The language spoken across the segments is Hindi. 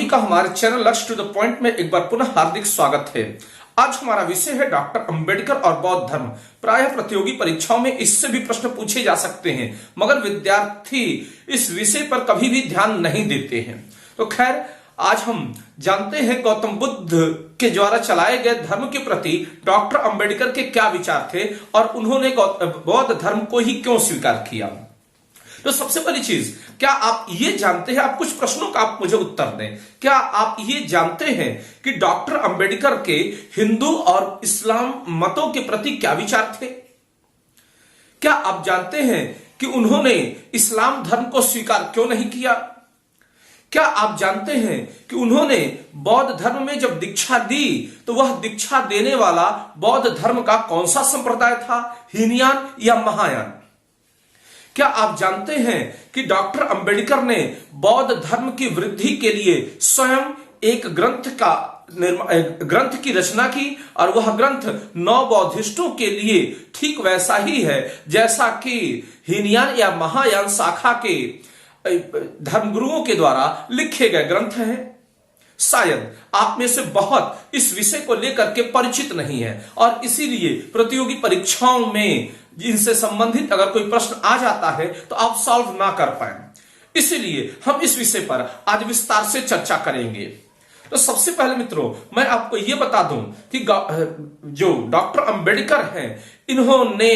सभी का हमारे चैनल लक्ष्य टू द पॉइंट में एक बार पुनः हार्दिक स्वागत है। आज हमारा विषय है डॉक्टर अंबेडकर और बौद्ध धर्म। प्रायः प्रतियोगी परीक्षाओं में इससे भी प्रश्न पूछे जा सकते हैं, मगर विद्यार्थी इस विषय पर कभी भी ध्यान नहीं देते हैं। तो खैर, आज हम जानते हैं गौतम बुद्ध के द्वारा चलाए गए धर्म के प्रति डॉक्टर अंबेडकर के क्या विचार थे और उन्होंने बौद्ध धर्म को ही क्यों स्वीकार किया। तो सबसे पहली चीज, क्या आप ये जानते हैं, आप कुछ प्रश्नों का आप मुझे उत्तर दें। क्या आप ये जानते हैं कि डॉक्टर अंबेडकर के हिंदू और इस्लाम मतों के प्रति क्या विचार थे? क्या आप जानते हैं कि उन्होंने इस्लाम धर्म को स्वीकार क्यों नहीं किया? क्या आप जानते हैं कि उन्होंने बौद्ध धर्म में जब दीक्षा दी तो वह दीक्षा देने वाला बौद्ध धर्म का कौन सा संप्रदाय था, हीनयान या महायान? क्या आप जानते हैं कि डॉक्टर अंबेडकर ने बौद्ध धर्म की वृद्धि के लिए स्वयं एक ग्रंथ की रचना की और वह ग्रंथ 9 बौद्धिस्टों के लिए ठीक वैसा ही है जैसा कि हीनयान या महायान शाखा के धर्मगुरुओं के द्वारा लिखे गए ग्रंथ हैं? शायद आप में से बहुत इस विषय को लेकर के परिचित नहीं है और इसीलिए प्रतियोगी परीक्षाओं में इनसे संबंधित अगर कोई प्रश्न आ जाता है तो आप सॉल्व ना कर पाए। इसीलिए हम इस विषय पर आज विस्तार से चर्चा करेंगे। तो सबसे पहले मित्रों, मैं आपको यह बता दूं कि जो डॉक्टर अंबेडकर हैं, इन्होंने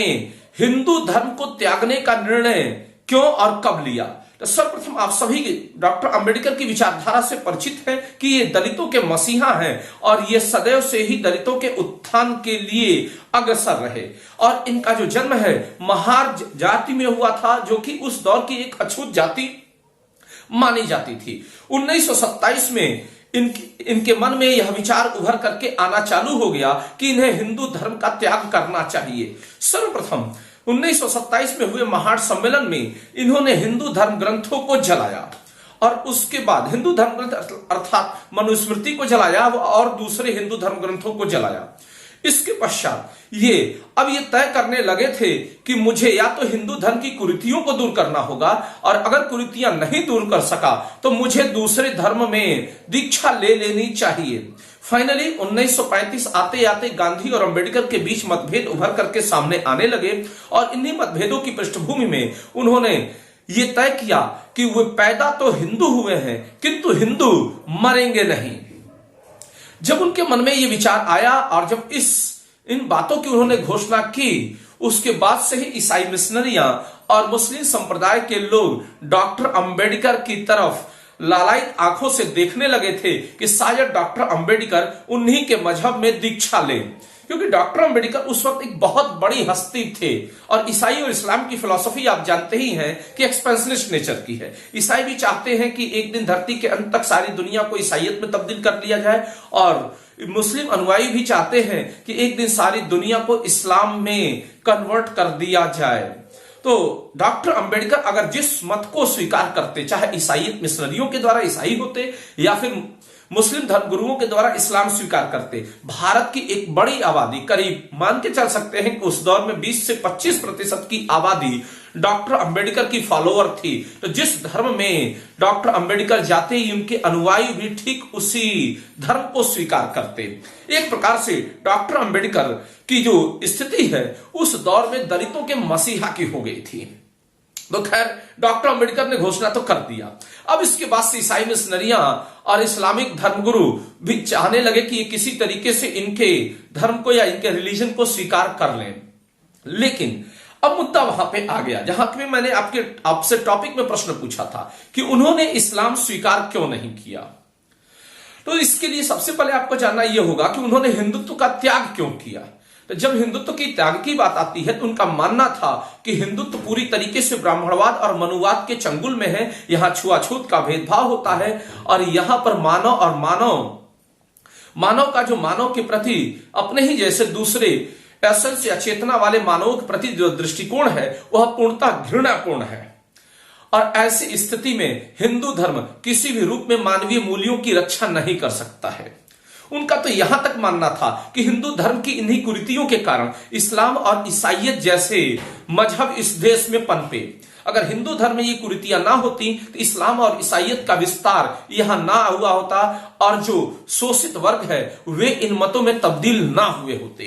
हिंदू धर्म को त्यागने का निर्णय क्यों और कब लिया। तो सर्वप्रथम आप सभी डॉक्टर अंबेडकर की विचारधारा से परिचित हैं कि ये दलितों के मसीहा हैं और ये सदैव से ही दलितों के उत्थान के लिए अग्रसर रहे। और इनका जो जन्म है महार जाति में हुआ था, जो कि उस दौर की एक अछूत जाति मानी जाती थी। 1927 में इनके मन में यह विचार उभर करके आना चालू हो गया कि इन्हें हिंदू धर्म का त्याग करना चाहिए। सर्वप्रथम 1927 में हुए महार सम्मेलन में इन्होंने हिंदू धर्म ग्रंथों को जलाया और उसके बाद हिंदू धर्म ग्रंथ अर्थात मनुस्मृति को जलाया और दूसरे हिंदू धर्म ग्रंथों को जलाया। इसके पश्चात ये तय करने लगे थे कि मुझे या तो हिंदू धर्म की कुरीतियों को दूर करना होगा और अगर कुरीतियां नहीं दूर कर सका तो मुझे दूसरे धर्म में दीक्षा ले लेनी चाहिए। फाइनली 1935 आते आते गांधी और अंबेडकर के बीच मतभेद उभर करके सामने आने लगे और इन्हीं मतभेदों की पृष्ठभूमि में उन्होंने ये तय किया कि वे पैदा तो हिंदू हुए हैं किंतु हिंदू मरेंगे नहीं। जब उनके मन में ये विचार आया और जब इन बातों की उन्होंने घोषणा की, उसके बाद से ही ईसाई मिशनरियां और मुस्लिम संप्रदाय के लोग डॉक्टर अंबेडकर की तरफ लालायित आंखों से देखने लगे थे कि शायद डॉक्टर अंबेडकर उन्हीं के मजहब में दीक्षा लें, क्योंकि डॉक्टर अंबेडकर उस वक्त एक बहुत बड़ी हस्ती थे और ईसाई और इस्लाम की फिलॉसफी आप जानते ही हैं कि एक्सपेंशनिस्ट नेचर की है। ईसाई भी चाहते हैं कि एक दिन धरती के अंत तक सारी दुनिया को ईसाइयत में तब्दील कर लिया जाए और मुस्लिम अनुयायी भी चाहते हैं कि एक दिन सारी दुनिया को इस्लाम में कन्वर्ट कर दिया जाए। तो डॉक्टर अंबेडकर अगर जिस मत को स्वीकार करते, चाहे ईसाई मिशनरियों के द्वारा ईसाई होते या फिर मुस्लिम धर्मगुरुओं के द्वारा इस्लाम स्वीकार करते, भारत की एक बड़ी आबादी, करीब मान के चल सकते हैं कि उस दौर में 20 से 25% की आबादी डॉक्टर अंबेडकर की फॉलोअर थी। तो जिस धर्म में डॉक्टर अंबेडकर जाते ही उनके अनुयायी भी ठीक उसी धर्म को स्वीकार करते। एक प्रकार से डॉक्टर अंबेडकर की जो स्थिति है उस दौर में दलितों के मसीहा की हो गई थी। तो खैर, डॉक्टर अंबेडकर ने घोषणा तो कर दिया। अब इसके बाद से ईसाई मिशनरियां और इस्लामिक धर्मगुरु भी चाहने लगे कि किसी तरीके से इनके धर्म को या इनके रिलीजन को स्वीकार कर लें। लेकिन अब मुद्दा वहां पे आ गया जहां पे मैंने आपसे टॉपिक में प्रश्न पूछा था कि उन्होंने इस्लाम स्वीकार क्यों नहीं किया। तो इसके लिए सबसे पहले आपको जानना यह होगा कि उन्होंने हिंदुत्व का त्याग क्यों किया। तो जब हिंदुत्व की त्याग की बात आती है तो उनका मानना था कि हिंदुत्व पूरी तरीके से ब्राह्मणवाद और मनुवाद के चंगुल में है। यहां छुआछूत का भेदभाव होता है और यहां पर मानव का जो मानव के प्रति अपने ही जैसे दूसरे एसेंस या चेतना वाले मानवों के प्रति जो दृष्टिकोण है वह पूर्णतः घृणापूर्ण है। और ऐसी स्थिति में हिंदू धर्म किसी भी रूप में मानवीय मूल्यों की रक्षा नहीं कर सकता है। उनका तो यहां तक मानना था कि हिंदू धर्म की इन्हीं कुरीतियों के कारण इस्लाम और ईसाइयत जैसे मजहब इस देश में पनपे। अगर हिंदू धर्म में ये कुरीतियां ना होती तो इस्लाम और ईसाइयत का विस्तार यहां ना हुआ होता और जो शोषित वर्ग है वे इन मतों में तब्दील ना हुए होते।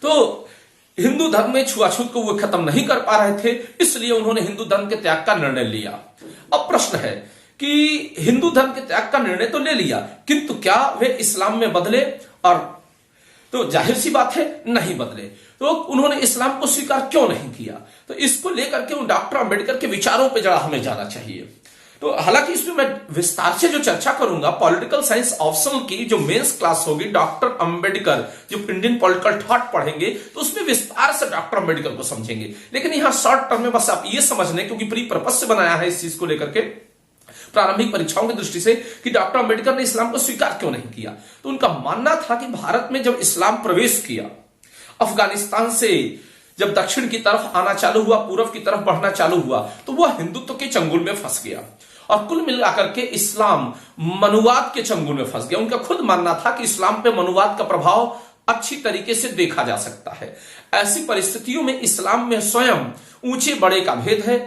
तो हिंदू धर्म में छुआछूत को वो खत्म नहीं कर पा रहे थे, इसलिए उन्होंने हिंदू धर्म के त्याग का निर्णय लिया। अब प्रश्न है कि हिंदू धर्म के त्याग का निर्णय तो ले लिया, किंतु क्या वे इस्लाम में बदले? और तो जाहिर सी बात है नहीं बदले। तो उन्होंने इस्लाम को स्वीकार क्यों नहीं किया? तो इसको लेकर के डॉक्टर अंबेडकर के विचारों पर जरा हमें जाना चाहिए। तो हालांकि इसमें मैं विस्तार से जो चर्चा करूंगा पॉलिटिकल साइंस ऑप्शनल की जो मेंस क्लास होगी, डॉक्टर अंबेडकर जो इंडियन पॉलिटिकल थॉट पढ़ेंगे तो उसमें विस्तार से डॉक्टर अंबेडकर को समझेंगे। लेकिन यहां शॉर्ट टर्म में बस आप ये समझ लें, क्योंकि प्री पर्पस से बनाया है इस चीज को लेकर के प्रारंभिक परीक्षाओं की दृष्टि से, कि डॉक्टर अंबेडकर ने इस्लाम को स्वीकार क्यों नहीं किया। तो उनका मानना था कि भारत में जब इस्लाम प्रवेश किया, अफगानिस्तान से जब दक्षिण की तरफ आना चालू हुआ, पूर्व की तरफ बढ़ना चालू हुआ, तो वह हिंदुत्व के चंगुल में फंस गया और कुल मिलाकर के इस्लाम मनुवाद के चंगुल में फंस गया। उनका खुद मानना था कि इस्लाम पे मनुवाद का प्रभाव अच्छी तरीके से देखा जा सकता है। ऐसी परिस्थितियों में इस्लाम में स्वयं ऊंचे बड़े का भेद है।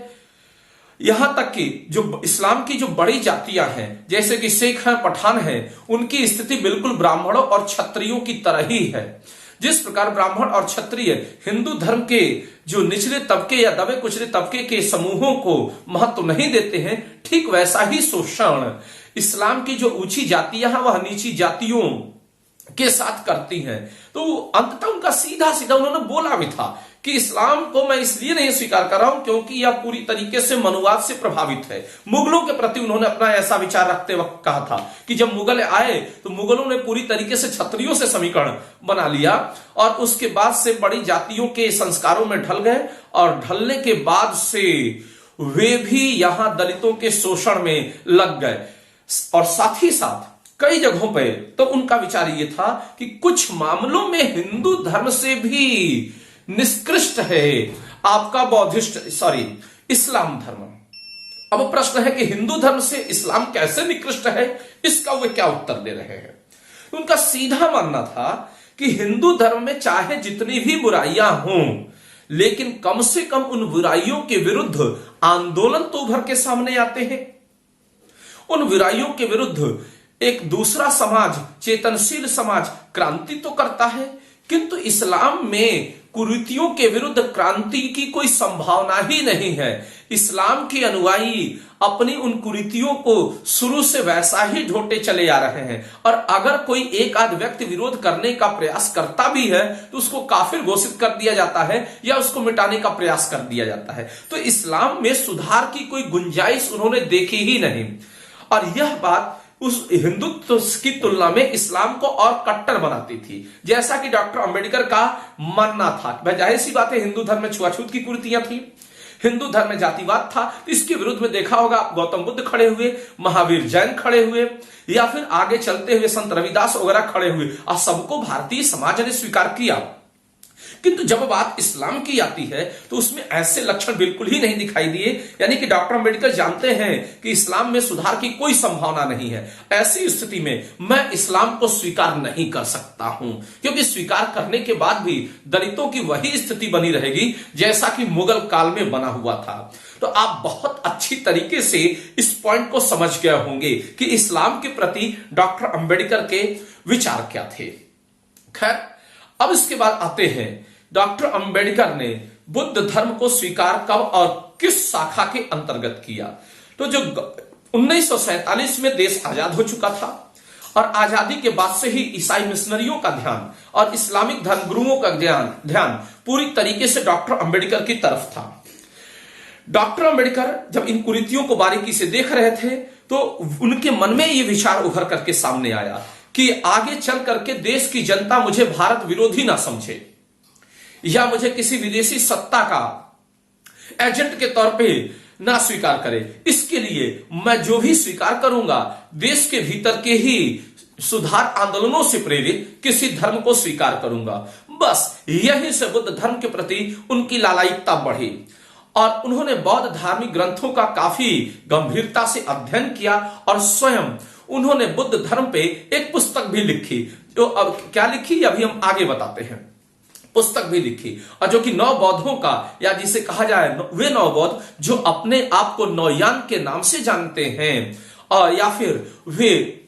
यहां तक कि जो इस्लाम की जो बड़ी जातियां हैं जैसे कि सिख हैं, पठान हैं, उनकी स्थिति बिल्कुल ब्राह्मणों और क्षत्रियों की तरह ही है। जिस प्रकार ब्राह्मण और क्षत्रिय हिंदू धर्म के जो निचले तबके या दबे कुचले तबके के समूहों को महत्व नहीं देते हैं, ठीक वैसा ही शोषण इस्लाम की जो ऊंची जातियां हैं वह नीची जातियों के साथ करती हैं। तो अंततः उनका सीधा सीधा उन्होंने बोला भी था कि इस्लाम को मैं इसलिए नहीं स्वीकार कर रहा हूं क्योंकि यह पूरी तरीके से मनुवाद से प्रभावित है। मुगलों के प्रति उन्होंने अपना ऐसा विचार रखते वक्त कहा था कि जब मुगल आए तो मुगलों ने पूरी तरीके से क्षत्रियों से समीकरण बना लिया और उसके बाद से बड़ी जातियों के संस्कारों में ढल गए और ढलने के बाद से वे भी यहां दलितों के शोषण में लग गए। और साथ ही साथ कई जगहों पर तो उनका विचार यह था कि कुछ मामलों में हिंदू धर्म से भी निष्कृष्ट है आपका इस्लाम धर्म। अब प्रश्न है कि हिंदू धर्म से इस्लाम कैसे निकृष्ट है, इसका वे क्या उत्तर दे रहे हैं। उनका सीधा मानना था कि हिंदू धर्म में चाहे जितनी भी बुराइयां हों, लेकिन कम से कम उन बुराइयों के विरुद्ध आंदोलन तो उभर के सामने आते हैं। उन बुराइयों के विरुद्ध एक दूसरा समाज, चेतनशील समाज क्रांति तो करता है, किंतु इस्लाम में कुरीतियों के विरुद्ध क्रांति की कोई संभावना ही नहीं है। इस्लाम के अनुयायी अपनी उन कुरीतियों को शुरू से वैसा ही ढोते चले आ रहे हैं और अगर कोई एक आध व्यक्ति विरोध करने का प्रयास करता भी है तो उसको काफिर घोषित कर दिया जाता है या उसको मिटाने का प्रयास कर दिया जाता है। तो इस्लाम में सुधार की कोई गुंजाइश उन्होंने देखी ही नहीं और यह बात उस हिंदुत्व की तुलना में इस्लाम को और कट्टर बनाती थी। जैसा कि डॉक्टर अंबेडकर का मानना था, जाहिर सी बात है हिंदू धर्म में छुआछूत की कुरीतियां थी, हिंदू धर्म में जातिवाद था, तो इसके विरुद्ध में देखा होगा गौतम बुद्ध खड़े हुए, महावीर जैन खड़े हुए या फिर आगे चलते हुए संत रविदास वगैरह खड़े हुए और सबको भारतीय समाज ने स्वीकार किया। किंतु जब बात इस्लाम की आती है तो उसमें ऐसे लक्षण बिल्कुल ही नहीं दिखाई दिए। यानी कि डॉक्टर अंबेडकर जानते हैं कि इस्लाम में सुधार की कोई संभावना नहीं है। ऐसी स्थिति में मैं इस्लाम को स्वीकार नहीं कर सकता हूं, क्योंकि स्वीकार करने के बाद भी दलितों की वही स्थिति बनी रहेगी जैसा कि मुगल काल में बना हुआ था। तो आप बहुत अच्छी तरीके से इस पॉइंट को समझ गए होंगे कि इस्लाम के प्रति डॉक्टर अंबेडकर के विचार क्या थे। खैर, अब इसके बाद आते हैं डॉक्टर अंबेडकर ने बुद्ध धर्म को स्वीकार कब और किस शाखा के अंतर्गत किया। तो जो 1947 में देश आजाद हो चुका था और आजादी के बाद से ही ईसाई मिशनरियों का ध्यान और इस्लामिक धर्मगुरुओं का ध्यान पूरी तरीके से डॉक्टर अंबेडकर की तरफ था। डॉक्टर अंबेडकर जब इन कुरीतियों को बारीकी से देख रहे थे तो उनके मन में यह विचार उभर करके सामने आया कि आगे चल करके देश की जनता मुझे भारत विरोधी ना समझे या मुझे किसी विदेशी सत्ता का एजेंट के तौर पे ना स्वीकार करे। इसके लिए मैं जो भी स्वीकार करूंगा देश के भीतर के ही सुधार आंदोलनों से प्रेरित किसी धर्म को स्वीकार करूंगा। बस यही से बुद्ध धर्म के प्रति उनकी लालायिकता बढ़ी और उन्होंने बौद्ध धार्मिक ग्रंथों का काफी गंभीरता से अध्ययन किया और स्वयं उन्होंने बुद्ध धर्म पे एक पुस्तक भी लिखी। जो अब क्या लिखी अभी हम आगे बताते हैं। पुस्तक भी लिखी, और जो कि नौ बौद्धों का, या जिसे कहा जाए वे नौ बौद्ध जो अपने आप को नौयान के नाम से जानते हैं, और या फिर वे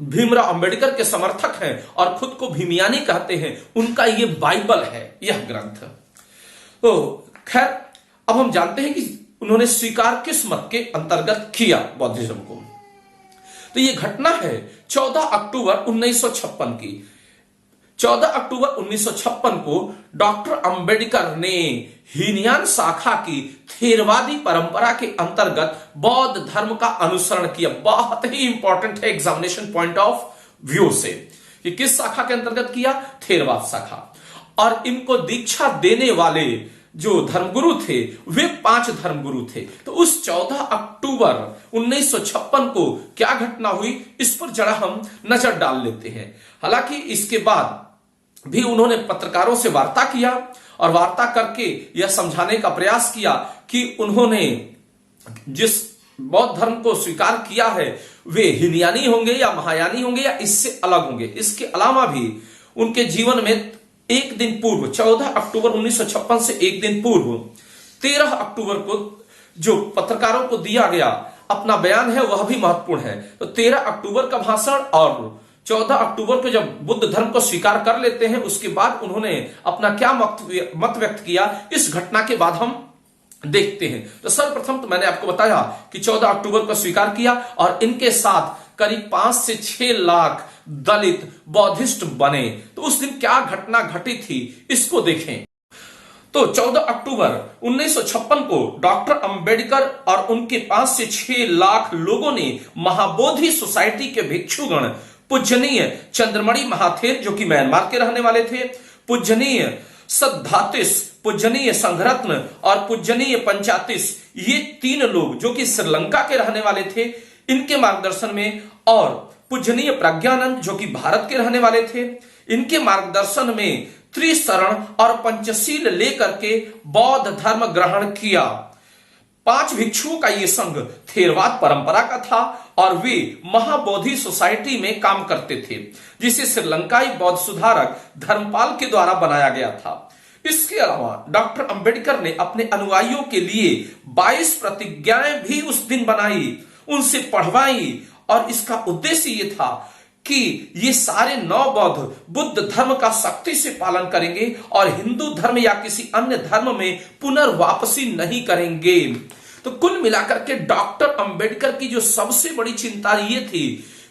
भीमराव अंबेडकर के समर्थक हैं और खुद को भीमयानी कहते हैं, उनका ये बाइबल है यह ग्रंथ। तो खैर, अब हम जानते हैं कि उन्होंने स्वीकार किस मत के अंतर्गत किया बौद्धिज्म को। तो ये घटना है 14 अक्टूबर 1956 की। 14 अक्टूबर 1956 को डॉक्टर अंबेडकर ने हीनयान शाखा की थेरवादी परंपरा के अंतर्गत बौद्ध धर्म का अनुसरण किया। बहुत ही इंपॉर्टेंट है एग्जामिनेशन पॉइंट ऑफ व्यू से कि किस शाखा के अंतर्गत किया, थेरवाद शाखा। और इनको दीक्षा देने वाले जो धर्मगुरु थे वे 5 धर्मगुरु थे। तो उस 14 अक्टूबर 1956 को क्या घटना हुई, इस पर जरा हम नजर डाल लेते हैं। हालांकि इसके बाद भी उन्होंने पत्रकारों से वार्ता किया और वार्ता करके यह समझाने का प्रयास किया कि उन्होंने जिस बौद्ध धर्म को स्वीकार किया है वे हीनयानी होंगे या महायानी होंगे या इससे अलग होंगे। इसके अलावा भी उनके जीवन में एक दिन पूर्व 14 अक्टूबर 1956 से एक दिन पूर्व 13 अक्टूबर को जो पत्रकारों को दिया गया अपना बयान है वह भी महत्वपूर्ण है। तो 13 अक्टूबर का भाषण और 14 अक्टूबर को जब बुद्ध धर्म को स्वीकार कर लेते हैं उसके बाद उन्होंने अपना क्या मत व्यक्त किया, इस घटना के बाद हम देखते हैं। तो सर्वप्रथम तो मैंने आपको बताया कि 14 अक्टूबर को स्वीकार किया और इनके साथ करीब 5 से 6 लाख दलित बौद्धिस्ट बने। तो उस दिन क्या घटना घटी थी इसको देखें। तो 14 अक्टूबर 1956 को डॉक्टर अंबेडकर और उनके 5 से 6 लाख लोगों ने महाबोधि सोसाइटी के भिक्षुगण पूजनीय चंद्रमणि महाथेर जो कि म्यांमार के रहने वाले थे, पूजनीय सद्धातिस, पूजनीय संघरत्न और पूजनीय पंचातिस, ये 3 लोग जो कि श्रीलंका के रहने वाले थे, इनके मार्गदर्शन में, और पूजनीय प्रज्ञानंद जो कि भारत के रहने वाले थे, इनके मार्गदर्शन में त्रिशरण और पंचशील लेकर के बौद्ध धर्म ग्रहण किया। 5 भिक्षुओं का यह संघ थेरवाद परंपरा का था और वे महाबोधि सोसाइटी में काम करते थे जिसे श्रीलंकाई बौद्ध सुधारक धर्मपाल के द्वारा बनाया गया था। इसके अलावा डॉक्टर अंबेडकर ने अपने अनुयायियों के लिए 22 प्रतिज्ञाएं भी उस दिन बनाई, उनसे पढ़वाई, और इसका उद्देश्य यह था कि ये सारे 9 बौद्ध बुद्ध धर्म का सख्ती से पालन करेंगे और हिंदू धर्म या किसी अन्य धर्म में पुनर्वापसी नहीं करेंगे। तो कुल मिलाकर के डॉक्टर अंबेडकर की जो सबसे बड़ी चिंता ये थी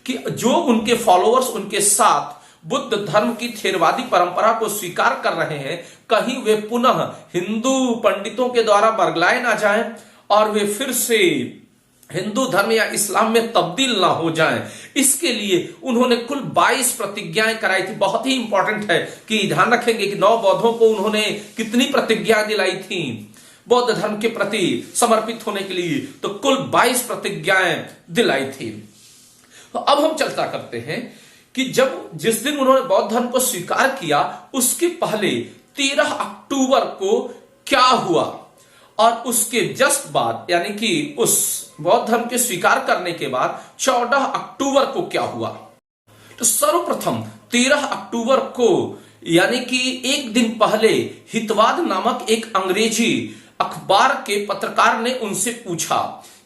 कि जो उनके फॉलोअर्स उनके साथ बुद्ध धर्म की थेरवादी परंपरा को स्वीकार कर रहे हैं, कहीं वे पुनः हिंदू पंडितों के द्वारा बरगलाए ना जाएं और वे फिर से हिंदू धर्म या इस्लाम में तब्दील ना हो जाएं। इसके लिए उन्होंने कुल 22 प्रतिज्ञाएं कराई थी। बहुत ही इंपॉर्टेंट है कि ध्यान रखेंगे कि 9 बौद्धों को उन्होंने कितनी प्रतिज्ञाएं दिलाई थी बौद्ध धर्म के प्रति समर्पित होने के लिए, तो कुल 22 प्रतिज्ञाएं दिलाई थी। तो अब हम चर्चा करते हैं कि जिस दिन उन्होंने बौद्ध धर्म को स्वीकार किया उसके पहले 13 अक्टूबर को क्या हुआ और उसके जस्ट बाद यानी कि उस बौद्ध धर्म के स्वीकार करने के बाद 14 अक्टूबर को क्या हुआ। तो सर्वप्रथम 13 अक्टूबर को यानी कि एक दिन पहले हितवाद नामक एक अंग्रेजी अखबार के पत्रकार ने उनसे पूछा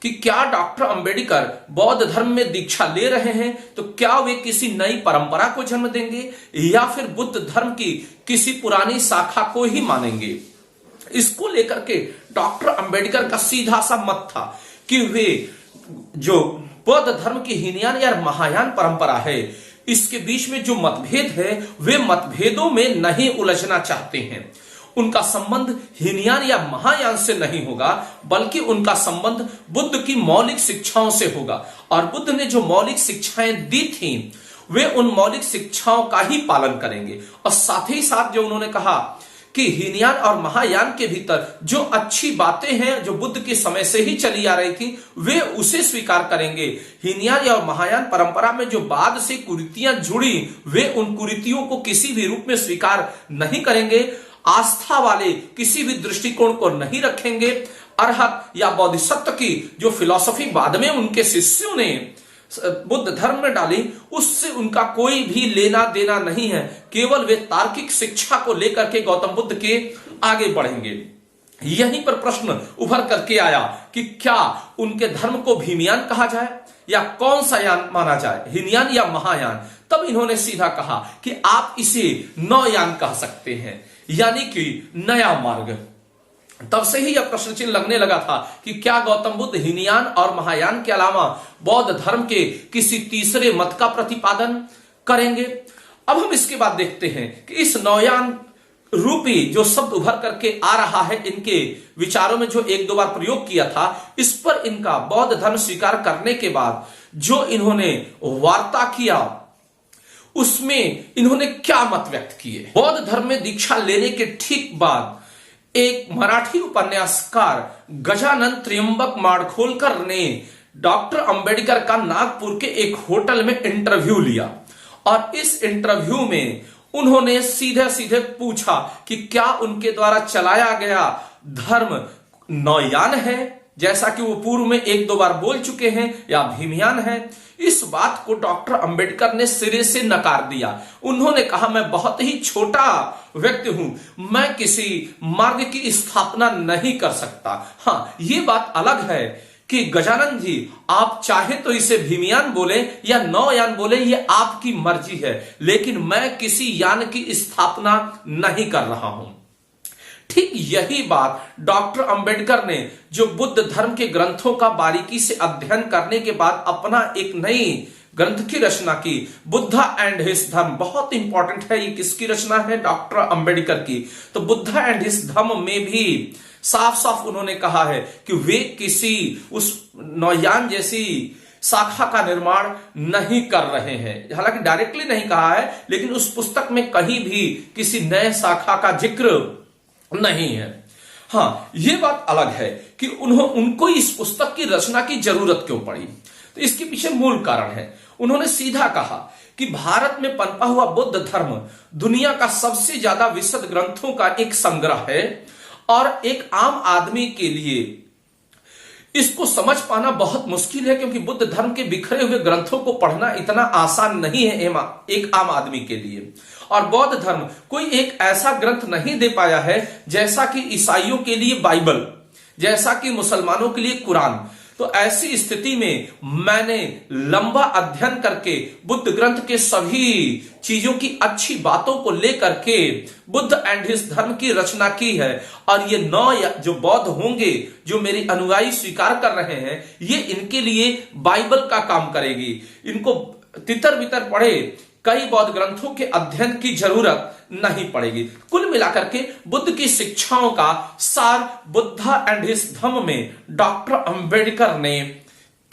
कि क्या डॉक्टर अंबेडकर बौद्ध धर्म में दीक्षा ले रहे हैं तो क्या वे किसी नई परंपरा को जन्म देंगे या फिर बुद्ध धर्म की किसी पुरानी शाखा को ही मानेंगे। इसको लेकर के डॉक्टर अंबेडकर का सीधा सा मत था कि वे जो बौद्ध धर्म की हीनयान या महायान परंपरा है इसके बीच में जो मतभेद है वे मतभेदों में नहीं उलझना चाहते हैं। उनका संबंध हीनयान या महायान से नहीं होगा बल्कि उनका संबंध बुद्ध की मौलिक शिक्षाओं से होगा और बुद्ध ने जो मौलिक शिक्षाएं दी थी वे उन मौलिक शिक्षाओं का ही पालन करेंगे। और साथ ही साथ जो उन्होंने कहा कि हीनयान और महायान के भीतर जो अच्छी बातें हैं जो बुद्ध के समय से ही चली आ रही थी वे उसे स्वीकार करेंगे। हीनयान और महायान परंपरा में जो बाद से कुरीतियां जुड़ी वे उन कुरीतियों को किसी भी रूप में स्वीकार नहीं करेंगे। आस्था वाले किसी भी दृष्टिकोण को नहीं रखेंगे। अरहत या बोधिसत्व की जो फिलॉसफी बाद में उनके शिष्यों ने बुद्ध धर्म में डाली, उससे उनका कोई भी लेना देना नहीं है। केवल वे तार्किक शिक्षा को लेकर के गौतम बुद्ध के आगे बढ़ेंगे। यहीं पर प्रश्न उभर करके आया कि क्या उनके धर्म को भीमयान कहा जाए या कौन सा यान माना जाए, हीनयान या महायान। तब इन्होंने सीधा कहा कि आप इसे नवयान कह सकते हैं, यानी कि नया मार्ग। तब से ही यह प्रश्न चिन्ह लगने लगा था कि क्या गौतम बुद्ध हीनयान और महायान के अलावा बौद्ध धर्म के किसी तीसरे मत का प्रतिपादन करेंगे। अब हम इसके बाद देखते हैं कि इस नवयान रूपी जो शब्द उभर करके आ रहा है, इनके विचारों में जो एक दो बार प्रयोग किया था, इस पर इनका बौद्ध धर्म स्वीकार करने के बाद जो इन्होंने वार्ता किया, उसमें इन्होंने क्या मत व्यक्त किए। बौद्ध धर्म में दीक्षा लेने के ठीक बाद एक मराठी उपन्यासकार गजानन त्र्यंबक माडखोलकर ने डॉक्टर अंबेडकर का नागपुर के एक होटल में इंटरव्यू लिया और इस इंटरव्यू में उन्होंने सीधे सीधे पूछा कि क्या उनके द्वारा चलाया गया धर्म नवयान है, जैसा कि वो पूर्व में एक दो बार बोल चुके हैं, या भीमयान है। इस बात को डॉक्टर अंबेडकर ने सिरे से नकार दिया। उन्होंने कहा, मैं बहुत ही छोटा व्यक्ति हूं, मैं किसी मार्ग की स्थापना नहीं कर सकता। हाँ, ये बात अलग है कि गजानन जी, आप चाहे तो इसे भीमयान बोले या नवयान बोले, ये आपकी मर्जी है, लेकिन मैं किसी यान की स्थापना नहीं कर रहा हूं। ठीक यही बात डॉक्टर अंबेडकर ने, जो बुद्ध धर्म के ग्रंथों का बारीकी से अध्ययन करने के बाद अपना एक नई ग्रंथ की रचना की, बुद्धा एंड हिज धर्म। बहुत इंपॉर्टेंट है, ये किसकी रचना है? डॉक्टर अंबेडकर की। तो बुद्धा एंड हिज धर्म में भी साफ साफ उन्होंने कहा है कि वे किसी उस नवयान जैसी शाखा का निर्माण नहीं कर रहे हैं। हालांकि डायरेक्टली नहीं कहा है, लेकिन उस पुस्तक में कहीं भी किसी नए शाखा का जिक्र नहीं है। हाँ, यह बात अलग है कि उनको इस पुस्तक की रचना की जरूरत क्यों पड़ी। तो इसके पीछे मूल कारण है, उन्होंने सीधा कहा कि भारत में पनपा हुआ बुद्ध धर्म दुनिया का सबसे ज्यादा विशद ग्रंथों का एक संग्रह है और एक आम आदमी के लिए इसको समझ पाना बहुत मुश्किल है, क्योंकि बुद्ध धर्म के बिखरे हुए ग्रंथों को पढ़ना इतना आसान नहीं है एक आम आदमी के लिए। और बौद्ध धर्म कोई एक ऐसा ग्रंथ नहीं दे पाया है जैसा कि ईसाइयों के लिए बाइबल, जैसा कि मुसलमानों के लिए कुरान। तो ऐसी स्थिति में मैंने लंबा अध्ययन करके बुद्ध ग्रंथ के सभी चीजों की अच्छी बातों को लेकर के बुद्ध एंड हिज धर्म की रचना की है। और ये जो बौद्ध होंगे, जो मेरी अनुयायी स्वीकार कर रहे हैं, ये इनके लिए बाइबल का काम करेगी। इनको तितर बितर पढ़े कई बौद्ध ग्रंथों के अध्ययन की जरूरत नहीं पड़ेगी। कुल मिलाकर के बुद्ध की शिक्षाओं का सार बुद्धा एंड हिज धम्म में डॉक्टर अंबेडकर ने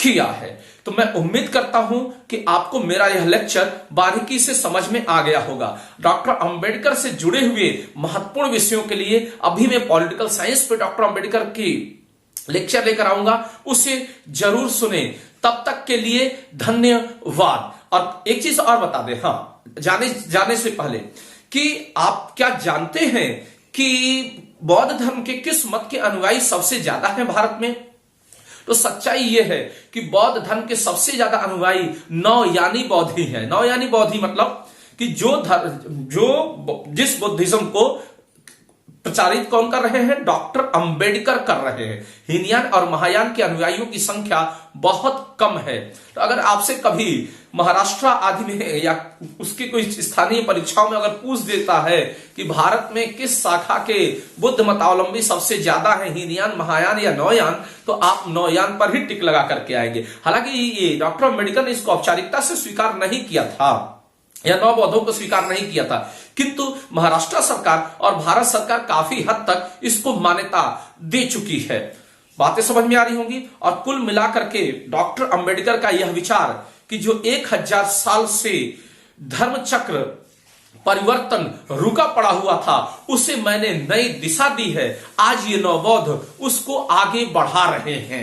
किया है। तो मैं उम्मीद करता हूं कि आपको मेरा यह लेक्चर बारीकी से समझ में आ गया होगा। डॉक्टर अंबेडकर से जुड़े हुए महत्वपूर्ण विषयों के लिए अभी मैं पॉलिटिकल साइंस पे डॉक्टर अंबेडकर की लेक्चर लेकर आऊंगा, उसे जरूर सुने। तब तक के लिए धन्यवाद। और एक चीज और बता दें, हाँ, जाने से पहले कि आप क्या जानते हैं कि बौद्ध धर्म के किस मत के अनुयायी सबसे ज्यादा हैं भारत में? तो सच्चाई यह है कि बौद्ध धर्म के सबसे ज्यादा अनुयायी नवयानी बौद्धी हैं। नवयानी बौद्धी मतलब कि जिस बुद्धिज्म को प्रचारित कौन कर रहे हैं? डॉक्टर अंबेडकर कर रहे हैं। हीनयान और महायान के अनुयायियों की संख्या बहुत कम है। तो अगर आपसे कभी महाराष्ट्र आदि में या उसकी कोई स्थानीय परीक्षाओं में अगर पूछ देता है कि भारत में किस शाखा के बुद्ध मतावलंबी सबसे ज्यादा है, हीनयान, महायान या नवयान, तो आप नवयान पर ही टिक लगा करके आएंगे। हालांकि ये डॉक्टर अंबेडकर ने इसको औपचारिकता से स्वीकार नहीं किया था या नौ बौद्धों को स्वीकार नहीं किया था, किंतु महाराष्ट्र सरकार और भारत सरकार काफी हद तक इसको मान्यता दे चुकी है। बातें समझ में आ रही होंगी। और कुल मिलाकर के डॉक्टर अंबेडकर का यह विचार कि जो 1000 साल से धर्म चक्र परिवर्तन रुका पड़ा हुआ था, उसे मैंने नई दिशा दी है। आज ये नवबौद्ध उसको आगे बढ़ा रहे हैं।